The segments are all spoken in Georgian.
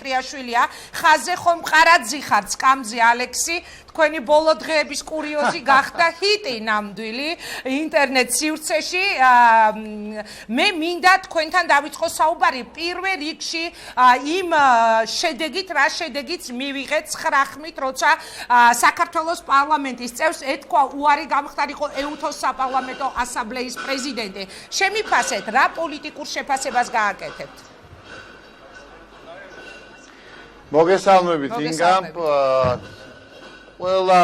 მეტრიაშვილია. ხაზე ხომ მყარაძე ხარ, სკამზე ალექსი. თქვენი ბოლო დღეების კურიოზი გახდა ჰიტი ნამდვილი ინტერნეტ სივრცეში. მე მინდა თქვენთან დავიწყო საუბარი პირველ რიგში იმ შედეგით, რა შედეგიც მივიღეთ 9 ხმით, როცა საქართველოს პარლამენტის წევრს ეთქვა უარი გამხდარიყო ეუთოს საპარლამენტო ასამბლეის პრეზიდენტი. შემიფასეთ, რა პოლიტიკურ შეფასებას გააკეთებთ? მოგესალმებით ინგა. ყველა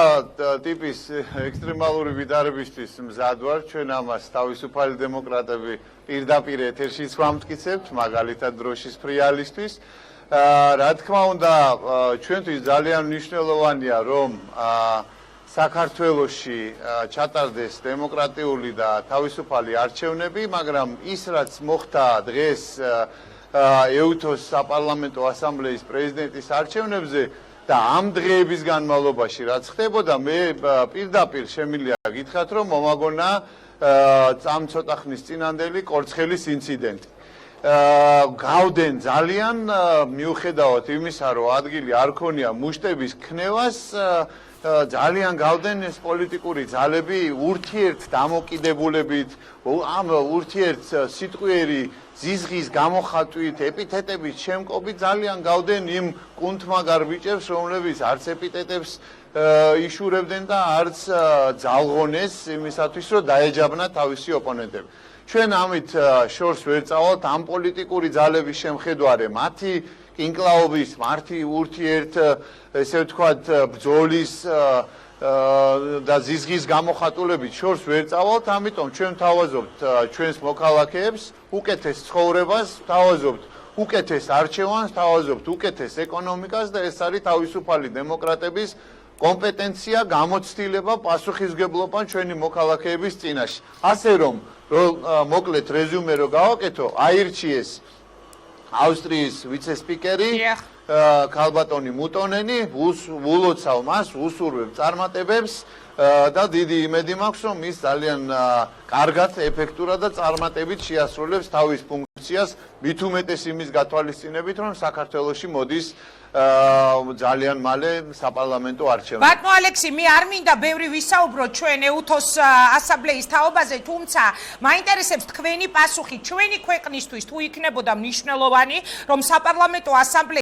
ტიპის ექსტრემალური ვითარებისთვის მზად ვარ. ჩვენ ამას თავისუფალი დემოკრატები პირდაპირ ეთერშიც ვამტკიცებთ, მაგალითად დროშის ფრიალისთვის. რა თქმა უნდა, ჩვენთვის ძალიან მნიშვნელოვანია, რომ საქართველოში ჩატარდეს დემოკრატიული და თავისუფალი არჩევნები, მაგრამ ის რაც მოხდა დღეს ეუთოს საპარლამენტო ასამბლეის პრეზიდენტის არჩევნებზე და ამ დღეების განმავლობაში რაც ხდებოდა, მე პირდაპირ შემიძლია გითხრათ, რომ მომაგონა ამ ცოტა ხნის წინანდელი კორცხელის ინციდენტი. გავდენ ძალიან მიუხედავად იმისა, რომ ადგილი არ ქონია მუშტების ქნევას, ძალიან გავდენ ეს პოლიტიკური ძალები ურთიერთ დამოკიდებულებით, ამ ურთიერთ სიტყვიერი ზიზღის გამოხატვით, ეპითეტებით შემკობით ძალიან გავდენ იმ კუნთმაგარ ბიჭებს, რომლებიც არც ეპითეტებს იშურებდნენ და არც ძალღონეს იმისათვის, რომ დაეჯაბნა თავისი ოპონენტები. ჩვენ ამით შორს ვერ წავალთ ამ პოლიტიკური ძალების შემხედვარე, მათი კინკლაობის, მათი ურთიერთ, ესე ვთქვათ, ბრძოლის და ზიზღის გამოხატულებით შორს ვერ წავალთ, ამიტომ ჩვენ ვთავაზობთ ჩვენს მოქალაქეებს უკეთეს ცხოვრებას, ვთავაზობთ უკეთეს არჩევანს, ვთავაზობთ უკეთეს ეკონომიკას და ეს არის თავისუფალი დემოკრატების კომპეტენცია, გამოცდილება, პასუხისმგებლობა ჩვენი მოქალაქეების წინაშე. ასე რომ მოკლედ რეზიუმე რო გავაკეთო, აირჩიეს ავსტრიის ვიცე-სპიკერი ქალბატონი მუტონენი, ულოცავ მას, უსურვებ წარმატებებს და დიდი იმედი მაქვს, რომ ის ძალიან კარგად, ეფექტურად და წარმატებით შეასრულებს თავის ფუნქციას, მით უმეტეს იმის გათვალისწინებით, რომ საქართველოში მოდის ძალიან მალე საპარლამენტო არჩევნები. ბატონო ალექსი, მე არ მინდა ბევრი ვისაუბრო ჩვენ ეუთოს ასამბლეის თაობაზე, თუმცა მაინტერესებს თქვენი პასუხი ჩვენი ქვეყნისთვის თუ იქნებოდა მნიშვნელოვანი, რომ საპარლამენტო ასამბლეა